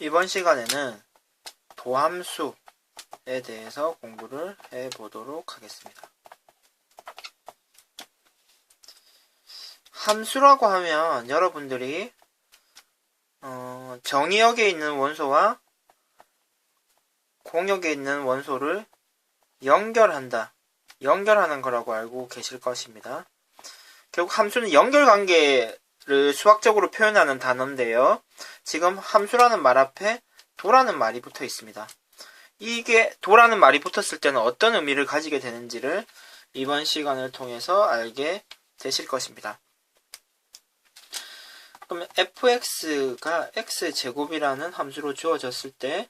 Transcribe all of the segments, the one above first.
이번 시간에는 도함수에 대해서 공부를 해보도록 하겠습니다. 함수라고 하면 여러분들이 정의역에 있는 원소와 공역에 있는 원소를 연결하는 거라고 알고 계실 것입니다. 결국 함수는 연결관계를 수학적으로 표현하는 단어인데요. 지금 함수라는 말 앞에 도라는 말이 붙어 있습니다. 이게 도라는 말이 붙었을 때는 어떤 의미를 가지게 되는지를 이번 시간을 통해서 알게 되실 것입니다. 그러면 fx가 x제곱이라는 함수로 주어졌을 때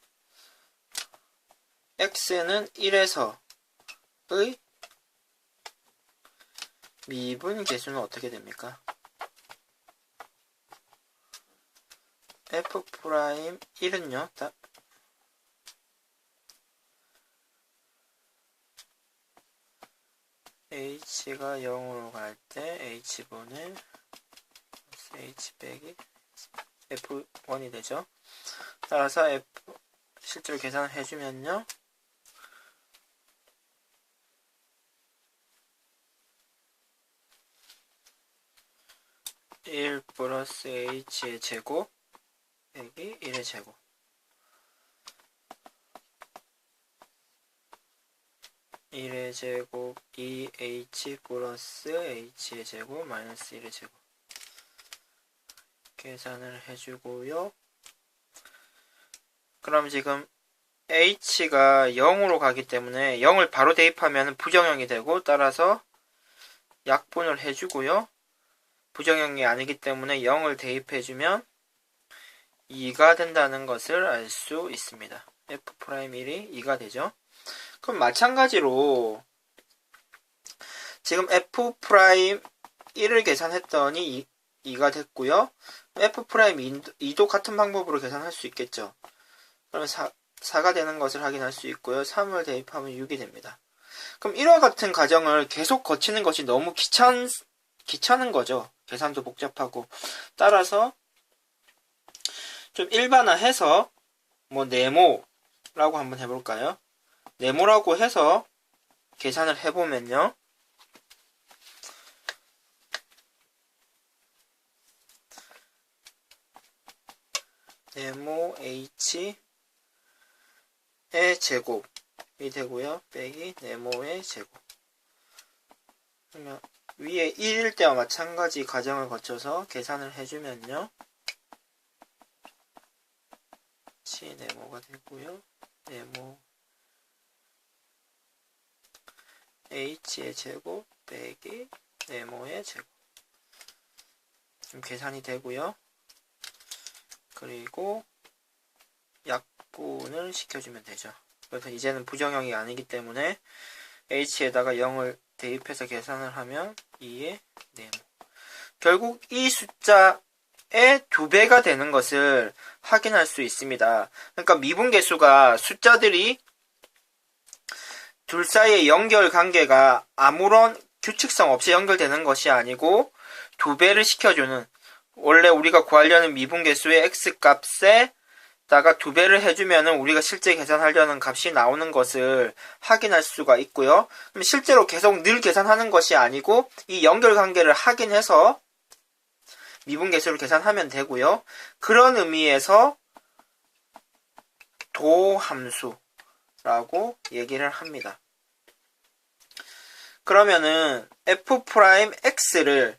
x는 1에서의 미분 계수는 어떻게 됩니까? f'1은요 h가 0으로 갈 때 h분의 h 빼기 f1이 되죠. 따라서 실제로 계산을 해주면요, (1 플러스 h의 제곱) 빼기 1의 제곱, 1의 제곱 2h 플러스 h의 제곱 마이너스 1의 제곱 계산을 해주고요. 그럼 지금 h가 0으로 가기 때문에 0을 바로 대입하면 부정형이 되고, 따라서 약분을 해주고요. 부정형이 아니기 때문에 0을 대입해주면 2가 된다는 것을 알 수 있습니다. f'1이 2가 되죠. 그럼 마찬가지로 지금 f'1을 계산했더니 2가 됐고요. f'2도 같은 방법으로 계산할 수 있겠죠. 그러면 4가 되는 것을 확인할 수 있고요. 3을 대입하면 6이 됩니다. 그럼 이와 같은 과정을 계속 거치는 것이 너무 귀찮은 거죠. 계산도 복잡하고. 따라서 좀 일반화해서 네모라고 한번 해볼까요? 네모라고 해서 계산을 해보면요, 네모 h의 제곱이 되고요, 빼기 네모의 제곱. 그러면 위에 1일 때와 마찬가지 과정을 거쳐서 계산을 해주면요, 네모가 되고요, 네모 h의 제곱 빼기 네모의 제곱, 지금 계산이 되고요. 그리고 약분을 시켜주면 되죠. 그래서 이제는 부정형이 아니기 때문에 h에다가 0을 대입해서 계산을 하면 2의 네모. 결국 이 숫자의 2배가 되는 것을 확인할 수 있습니다. 그러니까 미분계수가 숫자들이 둘 사이의 연결관계가 아무런 규칙성 없이 연결되는 것이 아니고 2배를 시켜주는, 원래 우리가 구하려는 미분계수의 x값에다가 2배를 해주면 우리가 실제 계산하려는 값이 나오는 것을 확인할 수가 있고요. 그럼 실제로 계속 늘 계산하는 것이 아니고 이 연결관계를 확인해서 미분계수를 계산하면 되고요. 그런 의미에서 도함수라고 얘기를 합니다. 그러면은 f'x를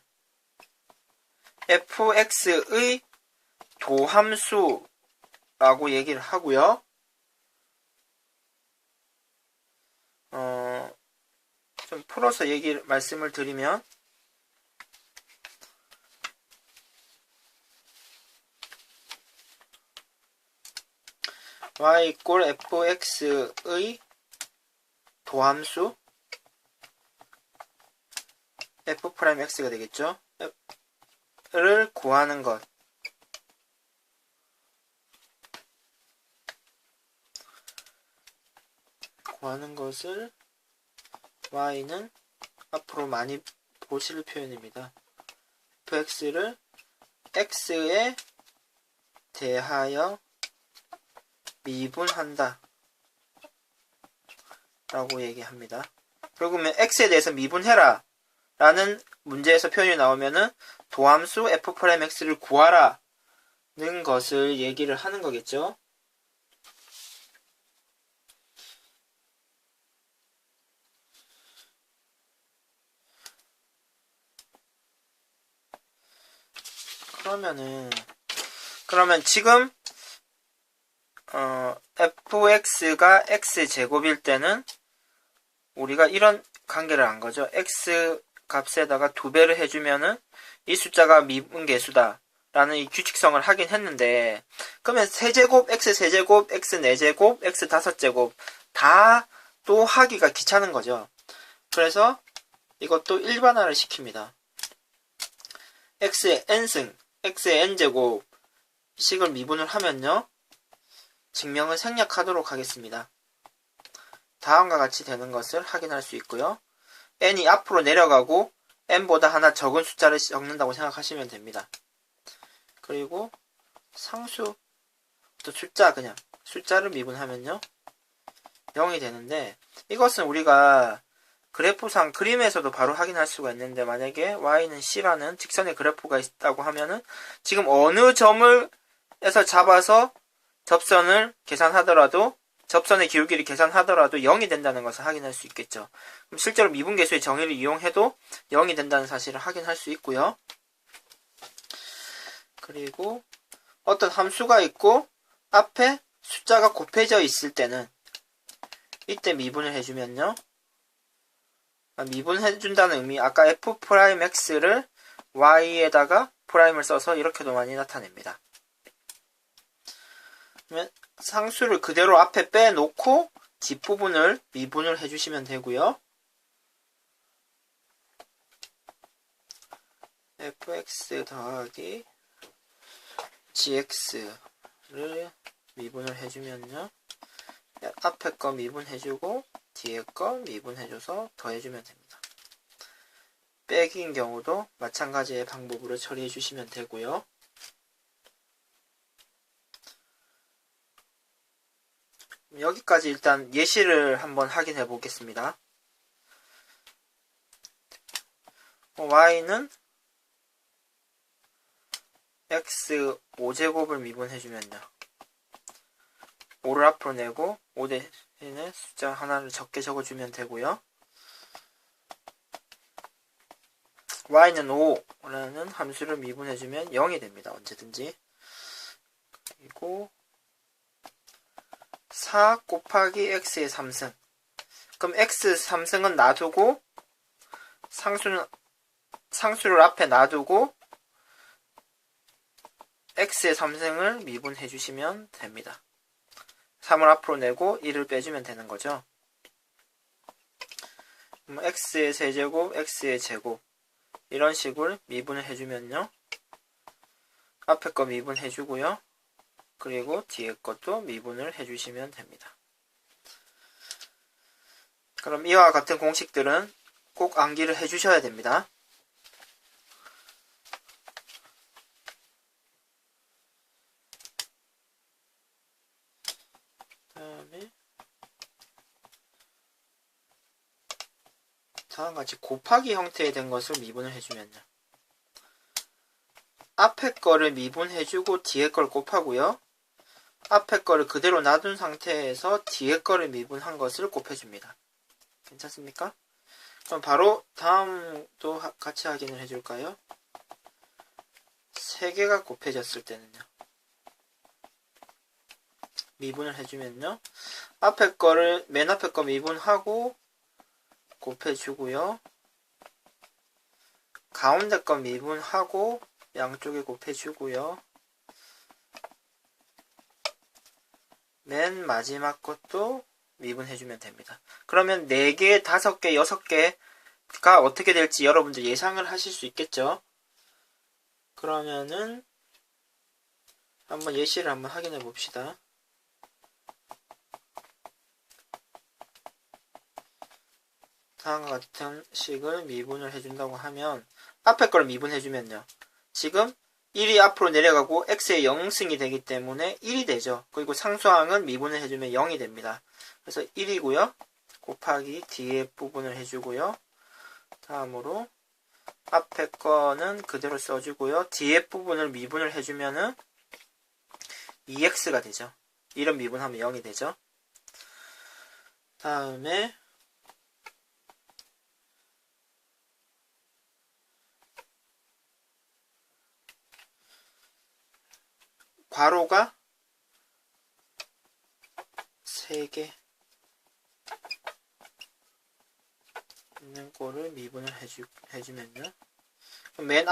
fx의 도함수라고 얘기를 하고요. 좀 풀어서 말씀을 드리면, y = fx의 도함수 f'x가 되겠죠. 를 구하는 것. 구하는 것을 y는 앞으로 많이 보실 표현입니다. fx를 x에 대하여 미분한다 라고 얘기합니다. 그러면 x에 대해서 미분해라 라는 문제에서 표현이 나오면은 도함수 f'x를 구하라 는 것을 얘기를 하는 거겠죠. 그러면 지금 fx가 x제곱일 때는 우리가 이런 관계를 안 거죠. x 값에다가 2배를 해주면은 이 숫자가 미분계수다 라는 이 규칙성을 하긴 했는데, 그러면 세제곱, x 세제곱, x 4제곱, x 5제곱 다 또 하기가 귀찮은 거죠. 그래서 이것도 일반화를 시킵니다. x의 n승, x의 n제곱 식을 미분을 하면요, 증명을 생략하도록 하겠습니다. 다음과 같이 되는 것을 확인할 수 있고요. n이 앞으로 내려가고 n보다 하나 적은 숫자를 적는다고 생각하시면 됩니다. 그리고 상수, 또 숫자를 미분하면요 0이 되는데, 이것은 우리가 그래프상 그림에서도 바로 확인할 수가 있는데, 만약에 y는 c라는 직선의 그래프가 있다고 하면은 지금 어느 점을 에서 잡아서 접선을 계산하더라도, 접선의 기울기를 계산하더라도 0이 된다는 것을 확인할 수 있겠죠. 그럼 실제로 미분계수의 정의를 이용해도 0이 된다는 사실을 확인할 수 있고요. 그리고 어떤 함수가 있고 앞에 숫자가 곱해져 있을 때는 이때 미분을 해주면요, 미분해준다는 의미, 아까 f'x를 y에다가 프라임을 써서 이렇게도 많이 나타냅니다. 그러면 상수를 그대로 앞에 빼놓고 뒷부분을 미분을 해주시면 되고요. fx 더하기 gx를 미분을 해주면요, 앞에 거 미분해주고 뒤에 거 미분해줘서 더해주면 됩니다. 빼기인 경우도 마찬가지의 방법으로 처리해 주시면 되고요. 여기까지 일단 예시를 한번 확인해 보겠습니다. y는 x 5제곱을 미분해주면요, 5를 앞으로 내고 5 대신에 숫자 하나를 적게 적어주면 되고요. y는 5라는 함수를 미분해주면 0이 됩니다. 언제든지. 그리고 4 곱하기 x의 3승. 그럼 x 3승은 놔두고 상수를 앞에 놔두고 x의 3승을 미분해 주시면 됩니다. 3을 앞으로 내고 1을 빼주면 되는 거죠. 그럼 x의 세제곱, x의 제곱 이런 식으로 미분을 해주면요, 앞에 거 미분해주고요, 그리고 뒤에 것도 미분을 해주시면 됩니다. 그럼 이와 같은 공식들은 꼭 암기를 해주셔야 됩니다. 다음같이 곱하기 형태에 된 것을 미분을 해주면요, 앞에 거를 미분해주고 뒤에 걸 곱하고요, 앞에 거를 그대로 놔둔 상태에서 뒤에 거를 미분한 것을 곱해줍니다. 괜찮습니까? 그럼 바로 다음도 같이 확인을 해줄까요? 3개가 곱해졌을 때는요, 미분을 해주면요, 맨 앞에 거 미분하고 곱해주고요, 가운데 거 미분하고 양쪽에 곱해주고요, 맨 마지막 것도 미분해주면 됩니다. 그러면 4개, 5개, 6개가 어떻게 될지 여러분들 예상을 하실 수 있겠죠? 그러면은 한번 예시를 한번 확인해 봅시다. 다음과 같은 식을 미분을 해준다고 하면, 앞에 걸 미분해주면요, 지금 1이 앞으로 내려가고 x의 0승이 되기 때문에 1이 되죠. 그리고 상수항은 미분을 해주면 0이 됩니다. 그래서 1이고요. 곱하기 뒤에 부분을 해주고요. 다음으로 앞에 거는 그대로 써주고요. 뒤에 부분을 미분을 해주면은 2x가 되죠. 이런 미분하면 0이 되죠. 다음에 괄호가 3개 있는 거를 미분을 해주면요. 맨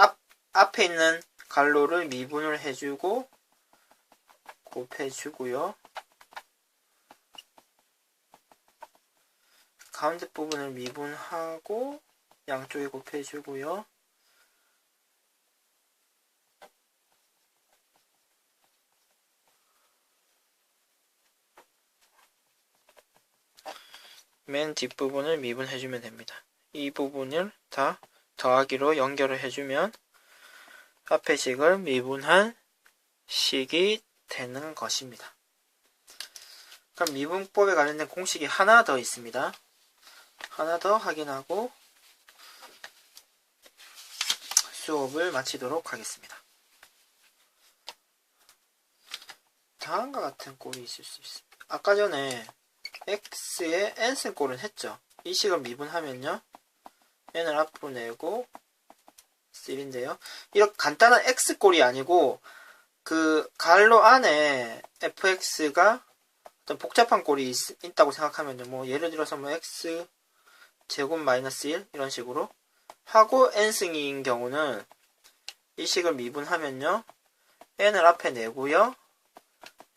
앞에 있는 괄호를 미분을 해주고 곱해주고요. 가운데 부분을 미분하고 양쪽에 곱해주고요. 맨 뒷부분을 미분해주면 됩니다. 이 부분을 다 더하기로 연결을 해주면 앞에 식을 미분한 식이 되는 것입니다. 그럼 미분법에 관련된 공식이 하나 더 있습니다. 하나 더 확인하고 수업을 마치도록 하겠습니다. 다음과 같은 꼴이 있을 수 있습니다. 아까 전에 x의 n승 꼴은 했죠. 이 식을 미분하면요. n을 앞으로 내고 1인데요. 이렇게 간단한 x꼴이 아니고 그 괄호 안에 fx가 어떤 복잡한 꼴이 있다고 생각하면요. 뭐 예를 들어서 뭐 x 제곱 마이너스 1 이런 식으로 하고 n승인 경우는 이 식을 미분하면요. n을 앞에 내고요.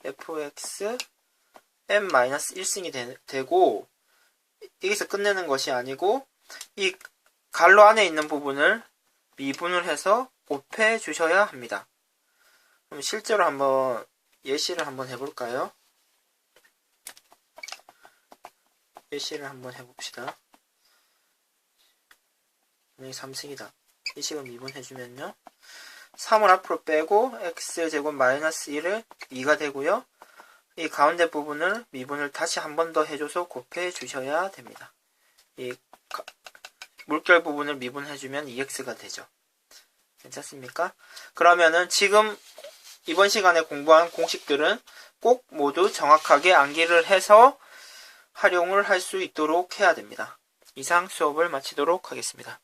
fx n-1승이 되고 여기서 끝내는 것이 아니고 이 괄호 안에 있는 부분을 미분을 해서 곱해 주셔야 합니다. 그럼 실제로 한번 예시를 한번 해볼까요? 예시를 한번 해봅시다. 여기 3승이다. 이 식을 미분해주면요. 3을 앞으로 빼고 x제곱 마이너스 1을 2가 되고요. 이 가운데 부분을 미분을 다시 한 번 더 해줘서 곱해 주셔야 됩니다. 이 물결 부분을 미분해주면 2x가 되죠. 괜찮습니까? 그러면은 지금 이번 시간에 공부한 공식들은 꼭 모두 정확하게 암기를 해서 활용을 할 수 있도록 해야 됩니다. 이상 수업을 마치도록 하겠습니다.